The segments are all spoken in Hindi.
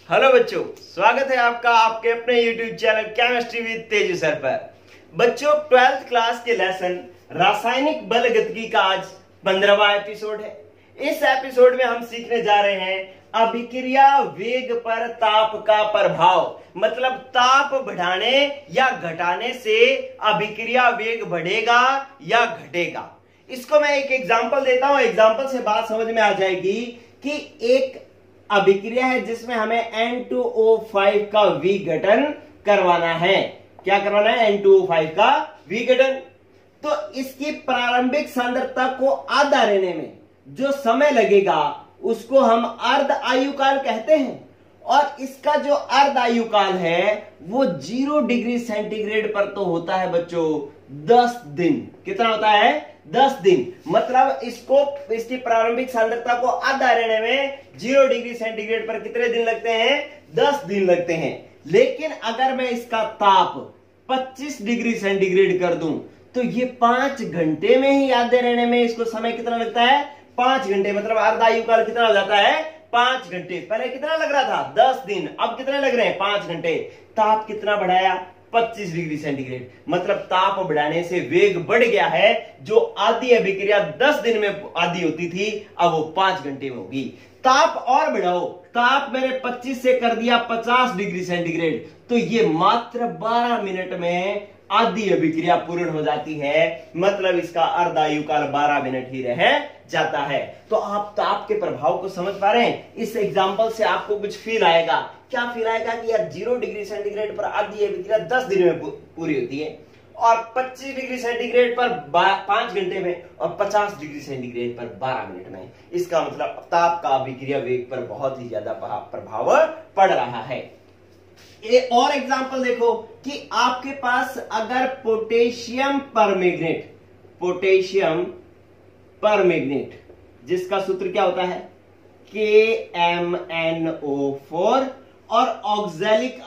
हेलो बच्चों, स्वागत है आपका आपके अपने YouTube channel chemistry with Teju sir पर। बच्चों, 12th क्लास के लेसन रासायनिक बल गतिकी का आज 15वां एपिसोड है। इस एपिसोड में हम सीखने जा रहे हैं अभिक्रिया वेग पर ताप का प्रभाव, मतलब ताप बढ़ाने या घटाने से अभिक्रिया वेग बढ़ेगा या घटेगा। इसको मैं एक एग्जांपल देता हूं, एग्जांपल से बात समझ में आ जाएगी कि एक अभिक्रिया है जिसमें हमें N2O5 का विघटन करवाना है। क्या करवाना है? N2O5 का विघटन। तो इसकी प्रारंभिक सांद्रता को आधा रहने में जो समय लगेगा उसको हम अर्ध आयुकाल कहते हैं, और इसका जो अर्ध आयुकाल है वो 0 डिग्री सेंटीग्रेड पर तो होता है बच्चों 10 दिन। कितना होता है? 10 दिन। मतलब इसकी प्रारंभिक सांद्रता को आधा रहने में 0 डिग्री सेंटीग्रेड पर कितने दिन लगते हैं? 10 दिन लगते हैं। लेकिन अगर मैं इसका ताप 25 डिग्री सेंटीग्रेड कर दूं तो ये 5 घंटे में ही आधे रहने में इसको समय कितना लगता है? 5 घंटे। मतलब अर्ध आयुकाल कितना हो जाता है? 5 घंटे। पहले कितना लग रहा था? 10 दिन। अब कितने लग रहे हैं? 5 घंटे। ताप कितना बढ़ाया? 25 डिग्री सेंटीग्रेड। मतलब ताप बढ़ाने से वेग बढ़ गया है। जो आधी अभिक्रिया 10 दिन में आधी होती थी अब वो 5 घंटे में होगी। ताप और बढ़ाओ, ताप मैंने 25 से कर दिया 50 डिग्री सेंटीग्रेड, तो ये मात्र 12 मिनट में आधी अभिक्रिया पूर्ण हो जाती है। मतलब इसका अर्ध आयुकाल 12 मिनट ही रह जाता है। तो आप ताप के प्रभाव को समझ पा रहे हैं? इस एग्जांपल से आपको कुछ फील आएगा। क्या फील आएगा कि यार 0 डिग्री सेंटीग्रेड पर आधी अभिक्रिया 10 दिन में पूरी होती है, और 25 डिग्री सेंटीग्रेड पर 5 घंटे में, और 50 डिग्री सेंटीग्रेड पर 12 मिनट में। इसका मतलब ताप का अभिक्रिया वेग पर बहुत ही ज्यादा प्रभाव पड़ रहा है। एक और एग्जांपल देखो कि आपके पास अगर पोटेशियम परमैंगनेट जिसका सूत्र क्या होता है? KMnO4, और ऑक्सैलिक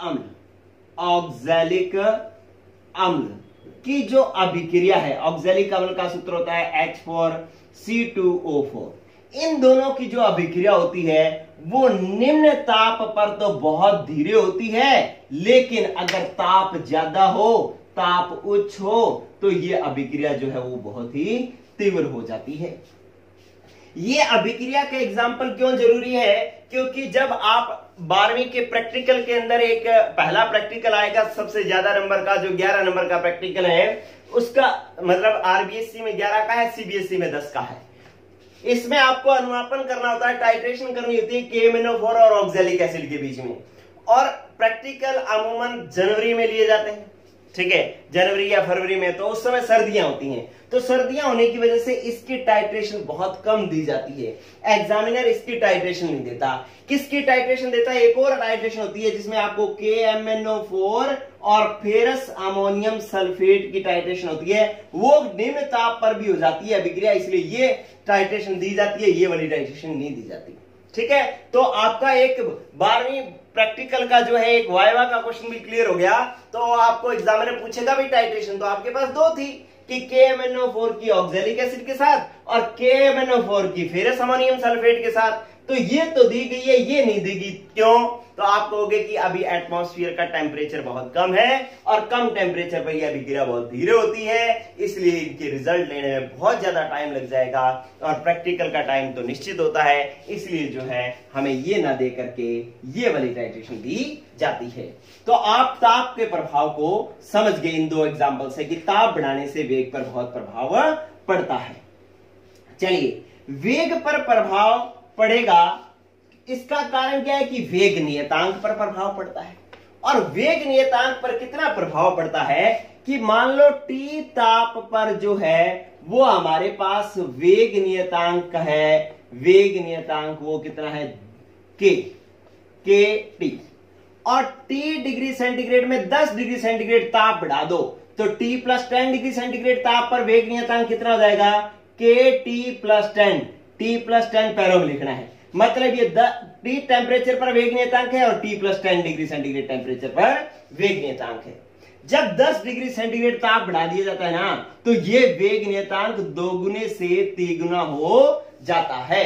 अम्ल की जो अभिक्रिया है, ऑक्सैलिक अम्ल का सूत्र होता है H4C2O4। इन दोनों की जो अभिक्रिया होती है वो निम्न ताप पर तो बहुत धीरे होती है, लेकिन अगर ताप ज्यादा हो, ताप उच्च हो, तो ये अभिक्रिया जो है वो बहुत ही तीव्र हो जाती है। ये अभिक्रिया का एग्जाम्पल क्यों जरूरी है? क्योंकि जब आप 12वीं के प्रैक्टिकल के अंदर एक पहला प्रैक्टिकल आएगा सबसे ज्यादा नंबर का, जो 11 नंबर का प्रैक्टिकल है, उसका मतलब RBSC में 11 का है, CBSE में 10 का है। इसमें आपको अनुमापन करना होता है, टाइट्रेशन करनी होती है KMnO4 और ऑक्सैलिक एसिड के बीच में। और प्रैक्टिकल अमूमन जनवरी में लिए जाते हैं, ठीक है, जनवरी या फरवरी में। तो उस समय सर्दियां होती हैं, तो सर्दियां होने की वजह से इसकी टाइट्रेशन बहुत कम दी जाती है। एग्जामिनर इसकी टाइट्रेशन नहीं देता। किसकी टाइट्रेशन देता है? एक और टाइट्रेशन होती है जिसमें आपको KMnO4 और फेरस अमोनियम सल्फेट की टाइट्रेशन होती है। वो निम्न ताप पर भी हो जाती है अभिक्रिया, इसलिए ये टाइट्रेशन दी जाती है, ये वाली टाइट्रेशन नहीं दी जाती। ठीक है, तो आपका एक 12वीं प्रैक्टिकल का जो है एक वाइवा का क्वेश्चन भी क्लियर हो गया। तो आपको एग्जामिनर पूछेगा भी टाइट्रेशन, तो आपके पास दो थी कि KMnO4 की ऑक्सैलिक एसिड के साथ और KMnO4 की फेरस अमोनियम सल्फेट के साथ। तो ये तो दी गई है, ये नहीं दी गई। क्यों? तो आप कहोगे कि अभी एटमॉस्फेयर का टेम्परेचर बहुत कम है, और कम टेम्परेचर पर यह अभिक्रिया बहुत धीरे होती है, इसलिए इनके रिजल्ट लेने में बहुत ज्यादा टाइम लग जाएगा, और प्रैक्टिकल का टाइम तो निश्चित होता है, इसलिए जो है हमें ये ना दे करके ये वाली टाइट्रेशन दी जाती है। तो आप ताप के प्रभाव को समझ गए इन दो एग्जाम्पल से कि ताप बढ़ाने से वेग पर बहुत प्रभाव पड़ता है। चलिए, वेग पर प्रभाव पड़ेगा, इसका कारण क्या है कि वेग नियतांक पर प्रभाव पड़ता है। और वेग नियतांक पर कितना प्रभाव पड़ता है कि मान लो T ताप पर जो है वो हमारे पास वेग नियतांक है। वेग नियतांक वो कितना है? KT। और T डिग्री सेंटीग्रेड में 10 डिग्री सेंटीग्रेड ताप बढ़ा दो तो T + 10 डिग्री सेंटीग्रेड ताप पर वेग नियतांक कितना हो जाएगा? KT + 10। T + 10 पैरों में लिखना है। मतलब ये T टेम्परेचर पर वेग नियतांक है और T + 10 डिग्री सेंटीग्रेड टेम्परेचर पर वेग नियतांक है। जब 10 डिग्री सेंटीग्रेड ताप बढ़ा दिया जाता है ना, तो ये वेग नियतांक 2 गुने से 3 गुना हो जाता है।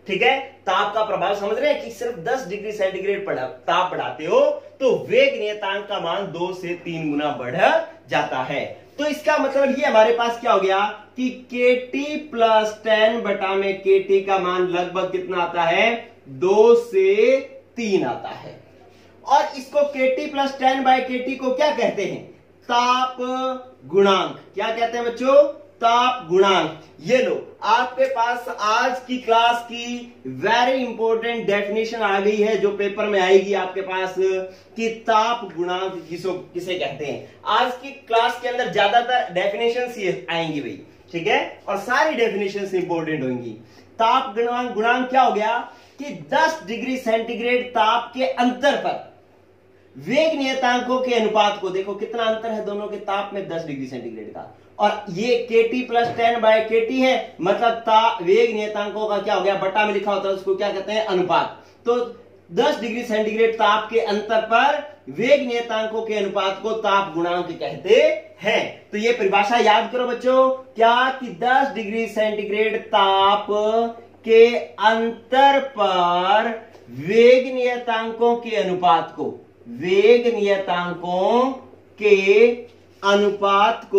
ठीक है, ताप का प्रभाव समझ रहे हैं कि सिर्फ 10 डिग्री सेंटीग्रेड ताप बढ़ाते हो तो वेग नियतांक का मान 2 से 3 गुना बढ़ जाता है। तो इसका मतलब ये हमारे पास क्या हो गया कि kT प्लस 10 बटा में kT का मान लगभग कितना आता है, 2 से 3 आता है। और इसको kT प्लस 10 बाय kT को क्या कहते हैं, ताप गुणांक। क्या कहते हैं बच्चों, ताप गुणांक। ये लो, आपके पास आज की क्लास की वेरी इंपॉर्टेंट डेफिनेशन आ गई है जो पेपर में आएगी आपके पास कि ताप गुणांक किसे कहते हैं। आज की क्लास के अंदर ज्यादातर डेफिनेशंस ही आएंगी भाई, ठीक है, और सारी डेफिनेशंस इंपॉर्टेंट होंगी। ताप गुणांक क्या हो गया कि 10 डिग्री सेंटीग्रेड ताप के अंतर पर वेग नियतांकों के अनुपात को, देखो कितना अंतर है दोनों के ताप में, 10 डिग्री सेंटीग्रेड का, और ये kT प्लस 10 बाय kT है, मतलब वेग नियतांकों का क्या हो गया, बटा में लिखा होता है उसको क्या कहते हैं, अनुपात। तो 10 डिग्री सेंटीग्रेड ताप के अंतर पर वेग नियतांकों के अनुपात को ताप गुणांक कहते हैं। तो ये परिभाषा याद करो बच्चों, क्या कि 10 डिग्री सेंटीग्रेड ताप के अंतर पर वेग नियतांकों के अनुपात को, वेग नियतांकों के अनुपात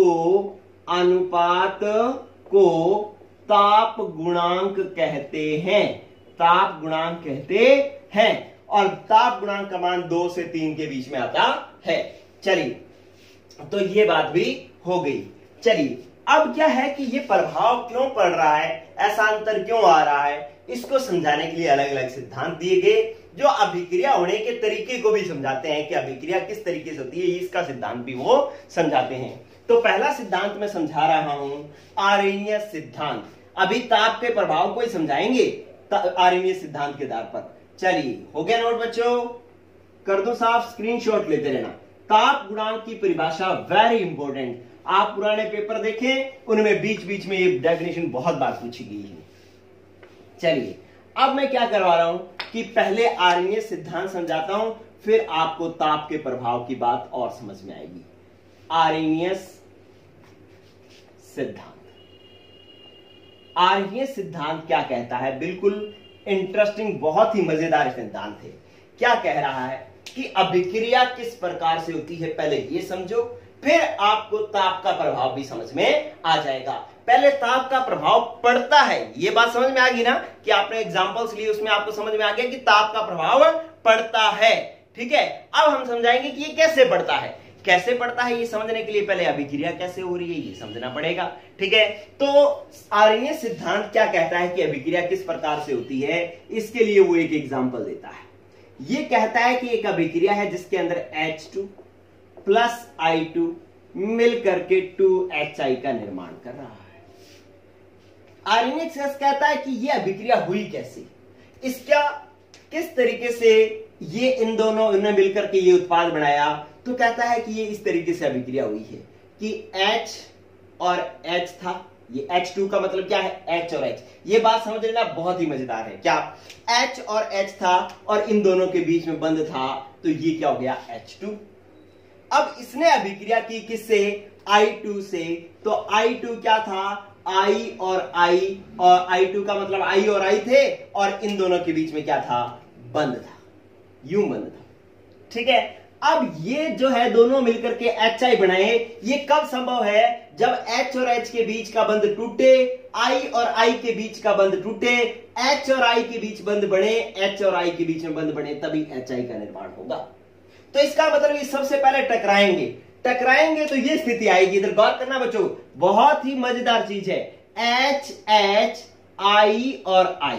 को ताप गुणांक कहते हैं, ताप गुणांक कहते हैं। और ताप गुणांक का मान 2 से 3 के बीच में आता है। चलिए, तो ये बात भी हो गई। चलिए, अब क्या है कि ये प्रभाव क्यों पड़ रहा है, ऐसा अंतर क्यों आ रहा है, इसको समझाने के लिए अलग अलग सिद्धांत दिए गए जो अभिक्रिया होने के तरीके को भी समझाते हैं कि अभिक्रिया किस तरीके से होती है, इसका सिद्धांत भी वो समझाते हैं। तो पहला सिद्धांत मैं समझा रहा हूं, आर्रेनियस सिद्धांत। अभी ताप के प्रभाव को ही समझाएंगे आर्रेनियस सिद्धांत के आधार पर। चलिए, हो गया नोट बच्चों, कर दो साफ, स्क्रीनशॉट लेते रहना। ताप गुणांक की परिभाषा वेरी इंपॉर्टेंट, आप पुराने पेपर देखें, उनमें बीच बीच में ये डेफिनेशन बहुत बार पूछी गई है। चलिए, अब मैं क्या करवा रहा हूं कि पहले आर्रेनियस सिद्धांत समझाता हूं, फिर आपको ताप के प्रभाव की बात और समझ में आएगी। आर्रेनियस सिद्धांत, आर्रेनियस सिद्धांत क्या कहता है, बिल्कुल इंटरेस्टिंग, बहुत ही मजेदार सिद्धांत है। क्या कह रहा है कि अभिक्रिया किस प्रकार से होती है, पहले ये समझो, फिर आपको ताप का प्रभाव भी समझ में आ जाएगा। पहले ताप का प्रभाव पड़ता है, ये बात समझ में आ गई ना, कि आपने एग्जांपल्स लिए, उसमें आपको समझ में आ गया कि ताप का प्रभाव पड़ता है। ठीक है, अब हम समझाएंगे कि ये कैसे पड़ता है। कैसे पड़ता है ये समझने के लिए पहले अभिक्रिया कैसे हो रही है ये समझना पड़ेगा। ठीक है, तो आर्रेनियस सिद्धांत क्या कहता है कि अभिक्रिया किस प्रकार से होती है, इसके लिए वो एक एग्जांपल देता है। ये कहता है कि एक अभिक्रिया है जिसके अंदर H2 प्लस I2 मिलकर के 2HI का निर्माण कर रहा है। आर्रेनियस कहता है कि ये अभिक्रिया हुई कैसे, इसका किस तरीके से ये इन दोनों ने मिलकर के ये उत्पाद बनाया। तो कहता है कि ये इस तरीके से अभिक्रिया हुई है कि H और H था, ये H2 का मतलब क्या है, H और H। ये बात समझ लेना, बहुत ही मजेदार है। क्या H और H था और इन दोनों के बीच में बंध था, तो ये क्या हो गया, H2। अब इसने अभिक्रिया की किससे, I2 से। तो I2 क्या था, I और I, और I2 का मतलब I और I थे, और इन दोनों के बीच में क्या था, बंध था, यूं बंध था। ठीक है, अब ये जो है दोनों मिलकर के HI बनाए। ये कब संभव है, जब H और H के बीच का बंध टूटे, I और I के बीच का बंध टूटे, H और I के बीच बंध बने, H और I के बीच में बंध बने, तभी HI का निर्माण होगा। तो इसका मतलब ये सबसे पहले टकराएंगे तो ये स्थिति आएगी। इधर गौर करना बच्चों, बहुत ही मजेदार चीज है, H H I और I।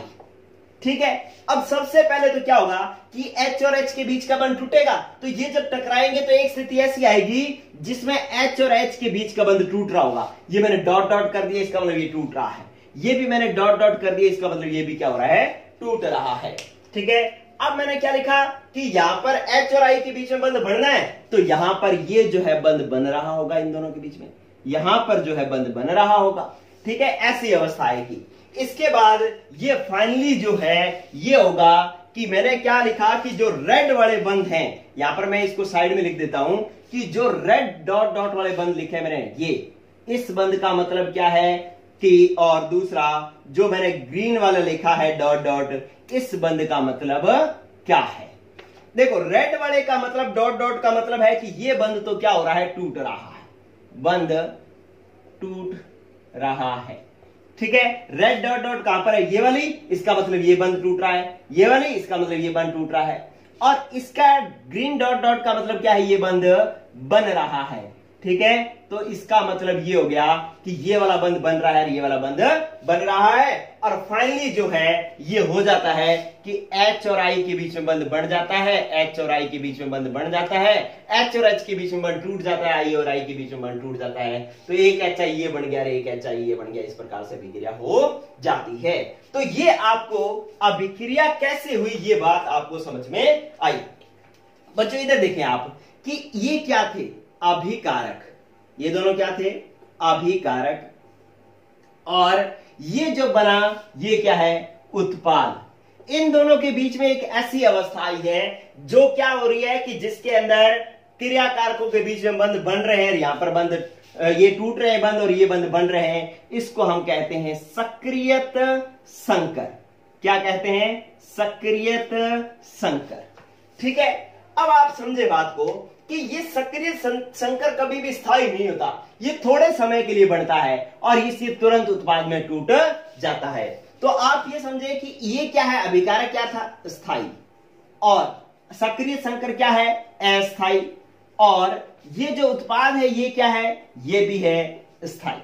ठीक है, अब सबसे पहले तो क्या होगा कि H और H के बीच का बंध टूटेगा, तो ये जब टकराएंगे तो एक स्थिति ऐसी आएगी जिसमें H और H के बीच का बंध टूट रहा होगा। ये मैंने डॉट डॉट कर दिया, इसका मतलब ये टूट रहा है। ये भी मैंने डॉट डॉट कर दिया, इसका मतलब ये भी क्या हो रहा है, टूट रहा है। ठीक है, अब मैंने क्या लिखा कि यहां पर H और I के बीच में बंध बढ़ना है, तो यहां पर ये जो है बंध बन रहा होगा, इन दोनों के बीच में यहां पर जो है बंध बन रहा होगा। ठीक है, ऐसी अवस्था आएगी। इसके बाद ये फाइनली जो है ये होगा कि मैंने क्या लिखा कि जो रेड वाले बंध हैं, यहां पर मैं इसको साइड में लिख देता हूं कि जो रेड डॉट डॉट वाले बंध लिखे मैंने, ये इस बंध का मतलब क्या है, कि, और दूसरा जो मैंने ग्रीन वाला लिखा है डॉट डॉट, इस बंद का मतलब क्या है। देखो रेड वाले का मतलब डॉट डॉट का मतलब है कि ये बंद तो क्या हो रहा है, टूट रहा है, बंद टूट रहा है। ठीक है, रेड डॉट डॉट कहां पर है, ये वाली, इसका मतलब ये बंद टूट रहा है, ये वाली इसका मतलब ये बंद टूट रहा है, और इसका ग्रीन डॉट डॉट का मतलब क्या है, ये बंद बन रहा है। ठीक है, तो इसका मतलब ये हो गया कि ये वाला बंद बन रहा है, ये वाला बंद बन रहा है। और फाइनली जो है ये हो जाता है कि H और I के बीच में बंद बढ़ जाता है, H और I के बीच में बंद बढ़ जाता है, H और H के बीच में बंद टूट जाता है, I और I के बीच में बंद टूट जाता है। तो एक HI ये बन गया, एक HI ये बन गया, इस प्रकार से अभिक्रिया हो जाती है। तो ये आपको अभिक्रिया कैसे हुई ये बात आपको समझ में आई। बच्चों इधर देखें आप कि ये क्या थे, अभिकारक, ये दोनों क्या थे, अभिकारक, और ये जो बना ये क्या है, उत्पाद। इन दोनों के बीच में एक ऐसी अवस्था आई है जो क्या हो रही है कि जिसके अंदर क्रिया कारकों के बीच में बंध बन रहे हैं, यहां पर बंध, ये टूट रहे हैं बंध और ये बंध बन रहे हैं, इसको हम कहते हैं सक्रियत संकर। क्या कहते हैं, सक्रियत संकर। ठीक है, अब आप समझे बात को कि ये सक्रिय संकर कभी भी स्थायी नहीं होता, ये थोड़े समय के लिए बनता है और इसे तुरंत उत्पाद में टूट जाता है। तो आप ये समझे कि ये क्या है, अभिकारक क्या था, स्थायी, और सक्रिय संकर क्या है, अस्थायी, और ये जो उत्पाद है ये क्या है, ये भी है स्थायी।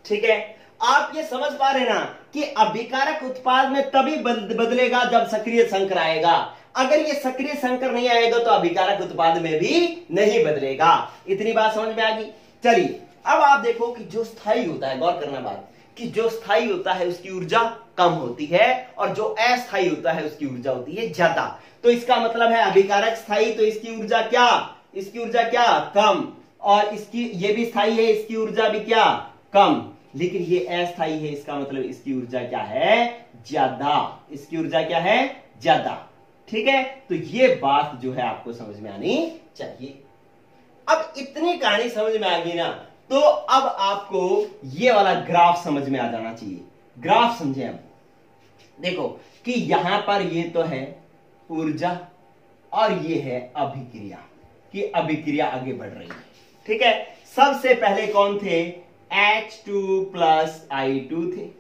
ठीक है, आप ये समझ पा रहे ना कि अभिकारक उत्पाद में तभी बदलेगा जब सक्रिय संकर आएगा, अगर ये सक्रिय संकर नहीं आएगा तो अभिकारक उत्पाद में भी नहीं बदलेगा। इतनी बात समझ में आ गई। चलिए अब आप देखो कि जो स्थायी होता है, गौर करना बात, कि जो स्थायी होता है उसकी ऊर्जा कम होती है और जो अस्थायी होता है उसकी ऊर्जा होती है ज्यादा। तो इसका मतलब है अभिकारक स्थायी, तो इसकी ऊर्जा क्या, इसकी ऊर्जा क्या, कम, और इसकी ये भी स्थायी है, इसकी ऊर्जा भी क्या, कम, लेकिन ये अस्थायी है, इसका मतलब इसकी ऊर्जा क्या है, ज्यादा, इसकी ऊर्जा क्या है, ज्यादा। ठीक है, तो ये बात जो है आपको समझ में आनी चाहिए। अब इतनी कहानी समझ में आ गई ना, तो अब आपको ये वाला ग्राफ समझ में आ जाना चाहिए। ग्राफ समझे हम, देखो कि यहां पर ये तो है ऊर्जा और ये है अभिक्रिया, कि अभिक्रिया आगे बढ़ रही है। ठीक है, सबसे पहले कौन थे, H2 प्लस I2 थे,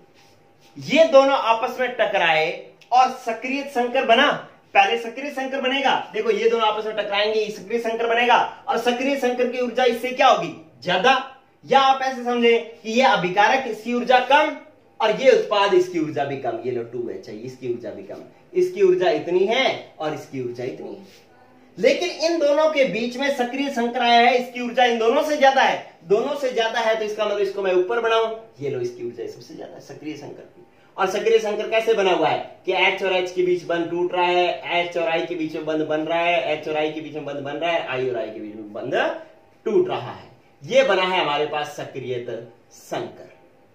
ये दोनों आपस में टकराए और सक्रिय संकर बना। पहले सक्रिय संकर बनेगा, देखो ये दोनों आपस में टकराएंगे, सक्रिय संकर बनेगा, और सक्रिय संकर की ऊर्जा इससे क्या होगी, ज्यादा। या आप ऐसे समझे कि ये अभिकारक, इसकी ऊर्जा कम, और ये उत्पाद, इसकी ऊर्जा भी कम, ये लो 2H है, इसकी ऊर्जा भी कम, इसकी ऊर्जा इतनी है और इसकी ऊर्जा इतनी है। लेकिन इन दोनों के बीच में सक्रिय संकर आया है, इसकी ऊर्जा इन दोनों से ज्यादा है, दोनों से ज्यादा है, तो इसका मतलब इसको मैं ऊपर बनाऊं, ये लो इसकी ऊर्जा सबसे ज्यादा है सक्रिय संकर की। और सक्रिय संकर कैसे बना हुआ है कि H और H के बीच बंध टूट रहा है, H और I के बीच में बंध बन रहा है, H और I के बीच में बंध बन रहा है, I और I के बीच में बंध टूट रहा है। ये बना है हमारे पास सक्रियत संकर।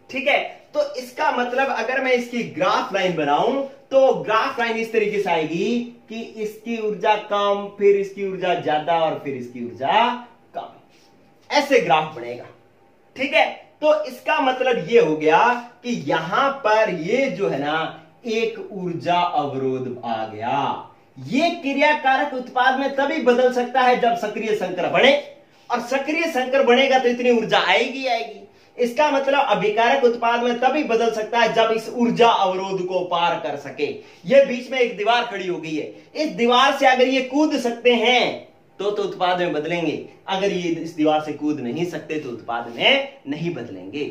ठीक है, तो इसका मतलब अगर मैं इसकी ग्राफ लाइन बनाऊं तो ग्राफ लाइन इस तरीके से आएगी कि इसकी ऊर्जा कम, फिर इसकी ऊर्जा ज्यादा, और फिर इसकी ऊर्जा कम, ऐसे ग्राफ बनेगा। ठीक है, तो इसका मतलब ये हो गया कि यहां पर ये जो है ना एक ऊर्जा अवरोध आ गया। ये क्रियाकारक उत्पाद में तभी बदल सकता है जब सक्रिय संकर बने, और सक्रिय संकर बनेगा तो इतनी ऊर्जा आएगी आएगी। इसका मतलब अभिकारक उत्पाद में तभी बदल सकता है जब इस ऊर्जा अवरोध को पार कर सके। ये बीच में एक दीवार खड़ी हो गई है, इस दीवार से अगर ये कूद सकते हैं तो उत्पाद में बदलेंगे, अगर ये इस दीवार से कूद नहीं सकते तो उत्पाद में नहीं बदलेंगे।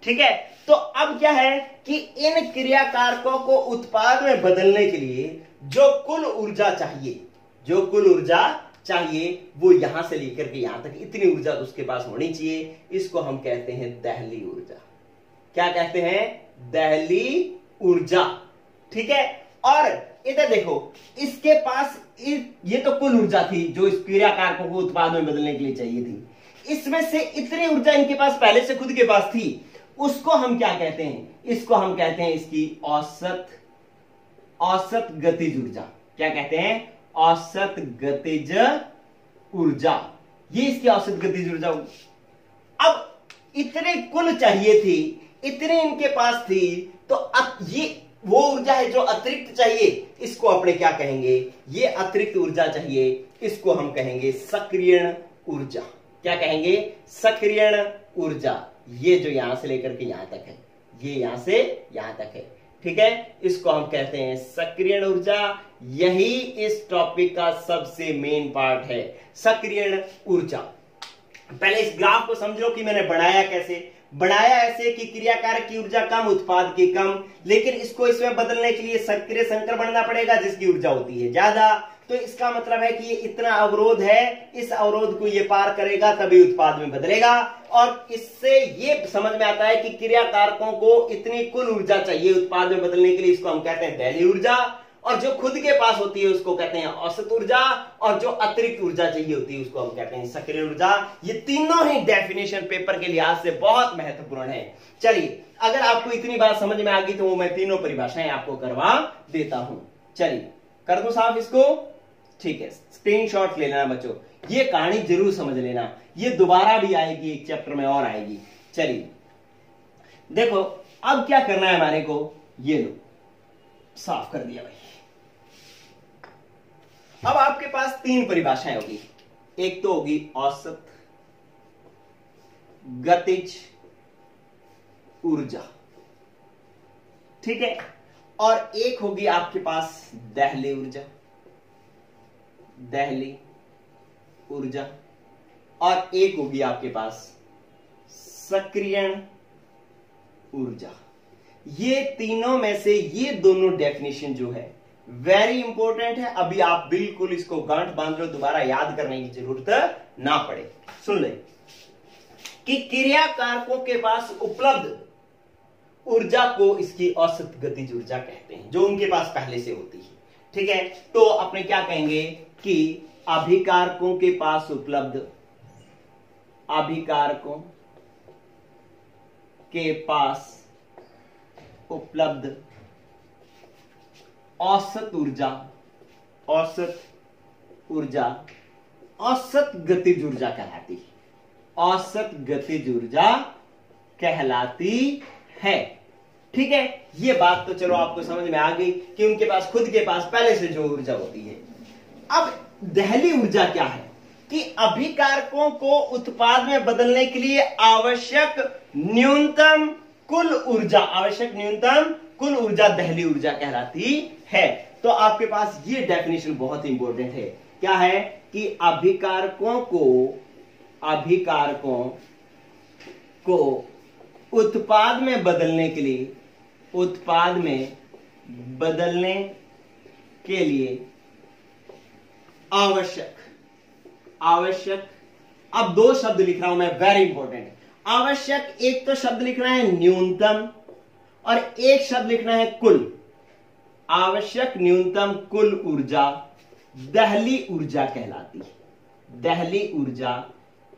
ठीक है, तो अब क्या है कि इन क्रियाकारकों को उत्पाद में बदलने के लिए जो कुल ऊर्जा चाहिए, जो कुल ऊर्जा चाहिए वो यहां से लेकर के यहां तक इतनी ऊर्जा तो उसके पास होनी चाहिए। इसको हम कहते हैं दहली ऊर्जा। क्या कहते हैं, दहली ऊर्जा। ठीक है, और इधर देखो इसके पास ये तो कुल ऊर्जा थी जो इस क्रियाकारकों को उत्पाद में बदलने के लिए चाहिए थी। इसमें से इतनी ऊर्जा इनके पास पहले से खुद के पास थी, उसको हम क्या कहते हैं, इसको हम कहते हैं इसकी औसत गतिज ऊर्जा। क्या कहते हैं, औसत गतिज ऊर्जा, ये इसकी औसत गतिज ऊर्जा। अब इतने कुल चाहिए थी, इतनी इनके पास थी, तो अब ये वो ऊर्जा है जो अतिरिक्त चाहिए, इसको अपने क्या कहेंगे, ये अतिरिक्त ऊर्जा चाहिए, इसको हम कहेंगे सक्रियण ऊर्जा। क्या कहेंगे, सक्रियण ऊर्जा। ये जो यहां से लेकर के यहां तक है, ये यहां से यहां तक है, ठीक है, इसको हम कहते हैं सक्रियण ऊर्जा। यही इस टॉपिक का सबसे मेन पार्ट है, सक्रियण ऊर्जा। पहले इस ग्राफ को समझो कि मैंने बनाया कैसे। बनाया ऐसे कि क्रियाकारक की ऊर्जा कम, उत्पाद की कम, लेकिन इसको इसमें बदलने के लिए सक्रिय संकर बनना पड़ेगा जिसकी ऊर्जा होती है ज्यादा। तो इसका मतलब है कि ये इतना अवरोध है, इस अवरोध को ये पार करेगा तभी उत्पाद में बदलेगा। और इससे ये समझ में आता है कि क्रियाकारकों को इतनी कुल ऊर्जा चाहिए उत्पाद में बदलने के लिए, इसको हम कहते हैं दहली ऊर्जा। और जो खुद के पास होती है उसको कहते हैं औसत ऊर्जा, और जो अतिरिक्त ऊर्जा चाहिए होती है उसको हम कहते हैं सक्रिय ऊर्जा। ये तीनों ही डेफिनेशन पेपर के लिहाज से बहुत महत्वपूर्ण है। चलिए, अगर आपको इतनी बात समझ में आ गई तो वो मैं तीनों परिभाषाएं आपको करवा देता हूं। चलिए, कर दूं साहब इसको, ठीक है, स्क्रीनशॉट ले लेना बच्चों, ये कहानी जरूर समझ लेना, ये दोबारा भी आएगी, एक चैप्टर में और आएगी। चलिए देखो, अब क्या करना है हमारे को, ये लो साफ कर दिया भाई। अब आपके पास तीन परिभाषाएं होगी, एक तो होगी औसत गतिज ऊर्जा, ठीक है, और एक होगी आपके पास दहली ऊर्जा, दहली ऊर्जा, और एक होगी आपके पास सक्रियण ऊर्जा। ये तीनों में से ये दोनों डेफिनेशन जो है वेरी इंपॉर्टेंट है। अभी आप बिल्कुल इसको गांठ बांध लो, दोबारा याद करने की जरूरत ना पड़े। सुन ले कि क्रियाकारकों के पास उपलब्ध ऊर्जा को इसकी औसत गतिज ऊर्जा कहते हैं, जो उनके पास पहले से होती है, ठीक है। तो अपने क्या कहेंगे कि अभिकारकों के पास उपलब्ध, अभिकारकों के पास उपलब्ध औसत ऊर्जा, औसत ऊर्जा औसत गतिज ऊर्जा कहलाती है, औसत गतिज ऊर्जा कहलाती है, ठीक है। ये बात तो चलो आपको समझ में आ गई कि उनके पास खुद के पास पहले से जो ऊर्जा होती है। अब दहली ऊर्जा क्या है कि अभिकारकों को उत्पाद में बदलने के लिए आवश्यक न्यूनतम कुल ऊर्जा, आवश्यक न्यूनतम कुल ऊर्जा दहली ऊर्जा कहलाती है। तो आपके पास ये डेफिनेशन बहुत इंपॉर्टेंट है, क्या है कि अभिकारकों को उत्पाद में बदलने के लिए, उत्पाद में बदलने के लिए आवश्यक, अब दो शब्द लिख रहा हूं मैं, वेरी इंपॉर्टेंट। आवश्यक, एक तो शब्द लिखना है न्यूनतम और एक शब्द लिखना है कुल। आवश्यक न्यूनतम कुल ऊर्जा दहली ऊर्जा कहलाती है, दहली ऊर्जा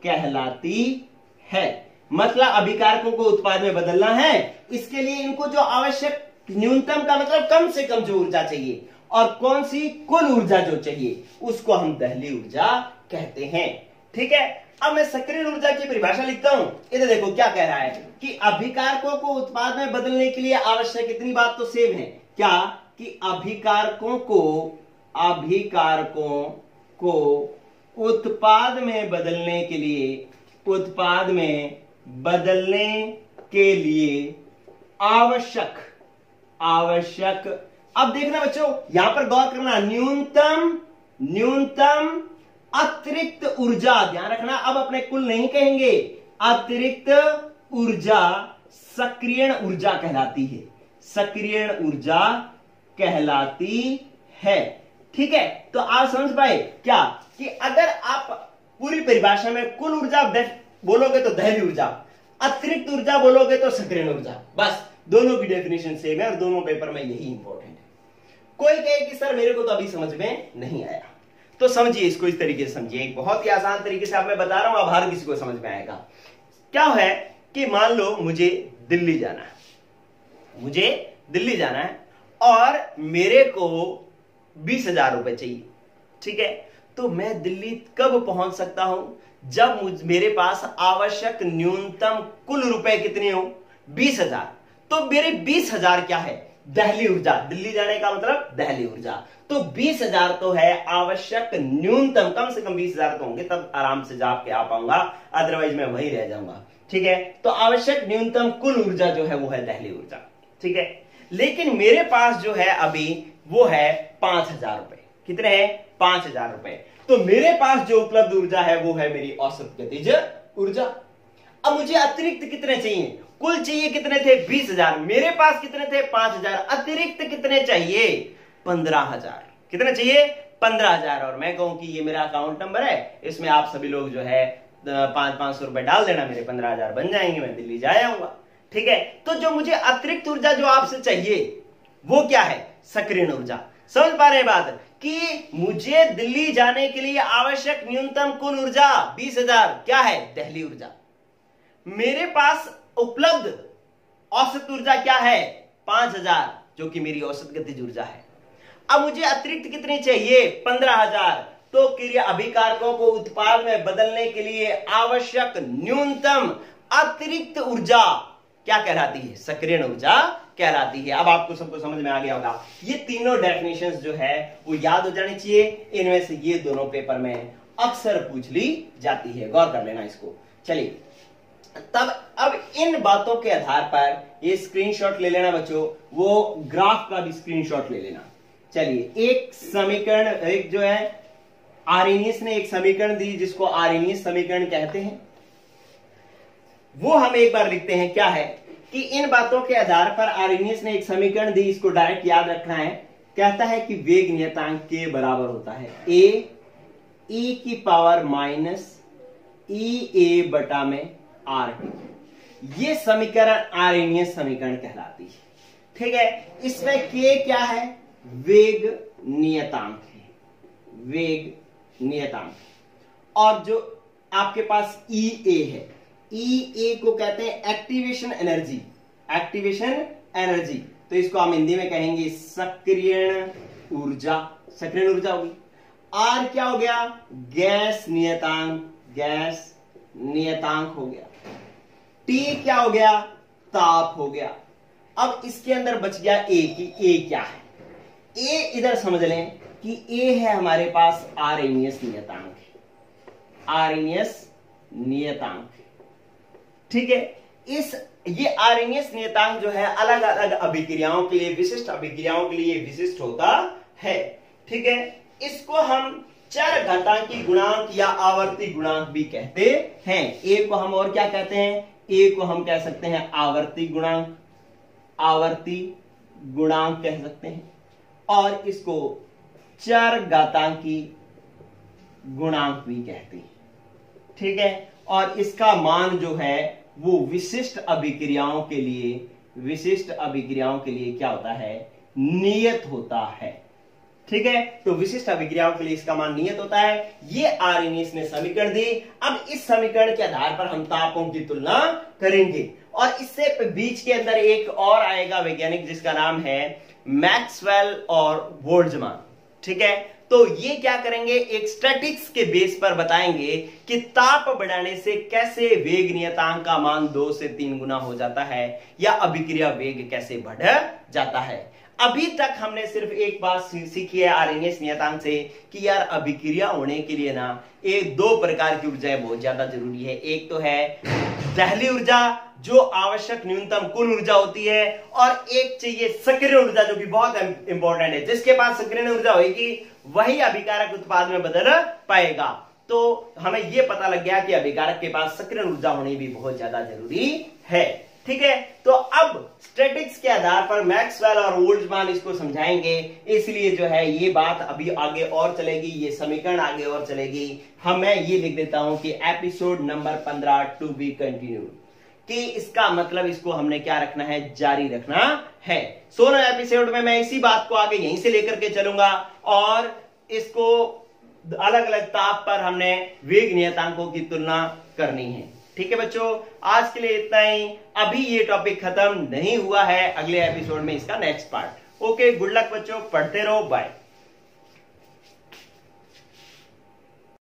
कहलाती है। मतलब अभिकारकों को उत्पाद में बदलना है, इसके लिए इनको जो आवश्यक न्यूनतम का मतलब कम से कम जो ऊर्जा चाहिए, और कौन सी, कुल ऊर्जा जो चाहिए, उसको हम दहली ऊर्जा कहते हैं, ठीक है। अब मैं सक्रिय ऊर्जा की परिभाषा लिखता हूं। इधर देखो क्या कह रहा है कि अभिकारकों को उत्पाद में बदलने के लिए आवश्यक, इतनी बात तो सेम है, क्या कि अभिकारकों को उत्पाद में बदलने के लिए, उत्पाद में बदलने के लिए आवश्यक, अब देखना बच्चों, यहां पर गौर करना, न्यूनतम अतिरिक्त ऊर्जा, ध्यान रखना। अब अपने कुल नहीं कहेंगे, अतिरिक्त ऊर्जा सक्रियण ऊर्जा कहलाती है, सक्रियण ऊर्जा कहलाती है, ठीक है। तो आप समझ पाए क्या कि अगर आप पूरी परिभाषा में कुल ऊर्जा बोलोगे तो दहली ऊर्जा, अतिरिक्त ऊर्जा बोलोगे तो सक्रियण ऊर्जा, बस दोनों की डेफिनेशन सेम है और दोनों पेपर में यही इंपॉर्टेंट है। कोई कहे कि सर मेरे को तो अभी समझ में नहीं आया, तो समझिए इसको इस तरीके से समझिए, एक बहुत ही आसान तरीके से आप मैं बता रहा हूं, अब हर किसी को समझ में आएगा। क्या है कि मान लो मुझे दिल्ली जाना है, मुझे दिल्ली जाना है और मेरे को 20,000 रुपए चाहिए, ठीक है। तो मैं दिल्ली कब पहुंच सकता हूं, जब मेरे पास आवश्यक न्यूनतम कुल रुपए कितने हो, 20,000। तो मेरे 20,000 क्या है? दहली ऊर्जा। दिल्ली जाने का मतलब दहली ऊर्जा। तो 20,000 तो है आवश्यक न्यूनतम, कम से कम 20,000 तो होंगे, तब आराम से जा के आ पाऊंगा, अदरवाइज मैं वहीं रह जाऊंगा। ठीक है, तो आवश्यक न्यूनतम कुल ऊर्जा जो है वो है दहली ऊर्जा। ठीक है, लेकिन मेरे पास जो है अभी वो है 5,000 रुपए। कितने हैं? 5,000 रुपए। तो मेरे पास जो उपलब्ध ऊर्जा है वो है मेरी औसत गतिज ऊर्जा। अब मुझे अतिरिक्त कितने चाहिए? कुल चाहिए कितने थे? 20,000। मेरे पास कितने थे? 5,000। अतिरिक्त कितने चाहिए? 15,000। कितने चाहिए? 15,000। और मैं कहूं कि ये मेरा अकाउंट नंबर है, इसमें आप सभी लोग जो है 500 रुपए डाल देना, मेरे 15,000 बन जाएंगे, मैं दिल्ली जा आऊंगा। ठीक है, तो जो मुझे अतिरिक्त ऊर्जा जो आपसे चाहिए वो क्या है? सक्रिय ऊर्जा। समझ पा रहे हैं बात कि मुझे दिल्ली जाने के लिए आवश्यक न्यूनतम कुल ऊर्जा 20,000 क्या है? दहली ऊर्जा। मेरे पास उपलब्ध औसत ऊर्जा क्या है? 5,000, जो कि मेरी औसत गतिज ऊर्जा है। अब मुझे अतिरिक्त कितनी चाहिए? 15,000। तो क्रिया अभिकारकों को उत्पाद में बदलने के लिए आवश्यक न्यूनतम अतिरिक्त ऊर्जा क्या कहलाती है? सक्रिय ऊर्जा कहलाती है। अब आपको सबको समझ में आ गया होगा। ये तीनों डेफिनेशंस जो है वो याद हो जानी चाहिए। इनमें से ये दोनों पेपर में अक्सर पूछ ली जाती है, गौर कर लेना इसको। चलिए, तब अब इन बातों के आधार पर ये स्क्रीनशॉट ले लेना बच्चों, वो ग्राफ का भी स्क्रीनशॉट ले लेना। चलिए, एक समीकरण, एक जो है आर्हेनियस ने एक समीकरण दी जिसको आर्हेनियस समीकरण कहते हैं, वो हम एक बार लिखते हैं। क्या है कि इन बातों के आधार पर आर्हेनियस ने एक समीकरण दी, इसको डायरेक्ट याद रखना है। कहता है कि वेग नियतांक के बराबर होता है a e की पावर माइनस EA बटा में RT। ये समीकरण आर्हेनियस समीकरण कहलाती है। ठीक है, इसमें k क्या है? वेग नियतांक है, वेग नियतांक। और जो आपके पास EA है, EA को कहते हैं एक्टिवेशन एनर्जी, एक्टिवेशन एनर्जी। तो इसको हम हिंदी में कहेंगे सक्रियण ऊर्जा, सक्रियण ऊर्जा होगी। R क्या हो गया? गैस नियतांक, गैस नियतांक हो गया। T क्या हो गया? ताप हो गया। अब इसके अंदर बच गया A की A क्या है? A इधर समझ लें कि A है हमारे पास आर्हेनियस नियतांक, आर्हेनियस नियतांक। ठीक है, ये आर्हेनियस नियतांक जो है अलग अलग अभिक्रियाओं के लिए, विशिष्ट अभिक्रियाओं के लिए विशिष्ट होता है। ठीक है, इसको हम चर घातांकी गुणांक या आवर्ती गुणांक भी कहते हैं। ए को हम और क्या कहते हैं? ए को हम कह सकते हैं आवर्ती गुणांक, आवर्ती गुणांक कह सकते हैं, और इसको चर घातांकी गुणांक भी कहते हैं। ठीक है, और इसका मान जो है वो विशिष्ट अभिक्रियाओं के लिए, विशिष्ट अभिक्रियाओं के लिए क्या होता है? नियत होता है। ठीक है, तो विशिष्ट अभिक्रियाओं के लिए इसका मान नियत होता है। ये आर्हेनियस ने समीकरण दी। अब इस समीकरण के आधार पर हम तापों की तुलना करेंगे, और इससे बीच के अंदर एक और आएगा वैज्ञानिक जिसका नाम है मैक्सवेल और बोल्ट्जमान। ठीक है, तो ये क्या करेंगे? एक स्टैटिक्स के बेस पर बताएंगे कि ताप बढ़ाने से कैसे वेग नियतांक का मान 2 से 3 गुना हो जाता है, या अभिक्रिया वेग कैसे बढ़ जाता है। अभी तक हमने सिर्फ एक बात सीखी है आर्हेनियस नियतांक से कि यार अभिक्रिया होने के लिए ना एक दो प्रकार की ऊर्जाएं बहुत ज्यादा जरूरी है। एक तो है दहली ऊर्जा जो आवश्यक न्यूनतम कुल ऊर्जा होती है, और एक चाहिए सक्रिय ऊर्जा जो कि बहुत इंपॉर्टेंट है। जिसके पास सक्रिय ऊर्जा होगी वही अभिकारक उत्पाद में बदल पाएगा। तो हमें यह पता लग गया कि अभिकारक के पास सक्रिय ऊर्जा होनी भी बहुत ज्यादा जरूरी है। ठीक है, तो अब स्टैटिक्स के आधार पर मैक्सवेल और बोल्ट्जमान इसको समझाएंगे, इसलिए जो है ये बात अभी आगे और चलेगी, ये समीकरण आगे और चलेगी। मैं ये लिख देता हूं कि episode number 15 to be continued, कि इसका मतलब इसको हमने क्या रखना है? जारी रखना है। 16 एपिसोड में मैं इसी बात को आगे यहीं से लेकर के चलूंगा, और इसको अलग अलग ताप पर हमने वेग नियतांकों की तुलना करनी है। ठीक है बच्चों, आज के लिए इतना ही। अभी ये टॉपिक खत्म नहीं हुआ है, अगले एपिसोड में इसका next part. Okay, good luck बच्चों, पढ़ते रहो, बाय।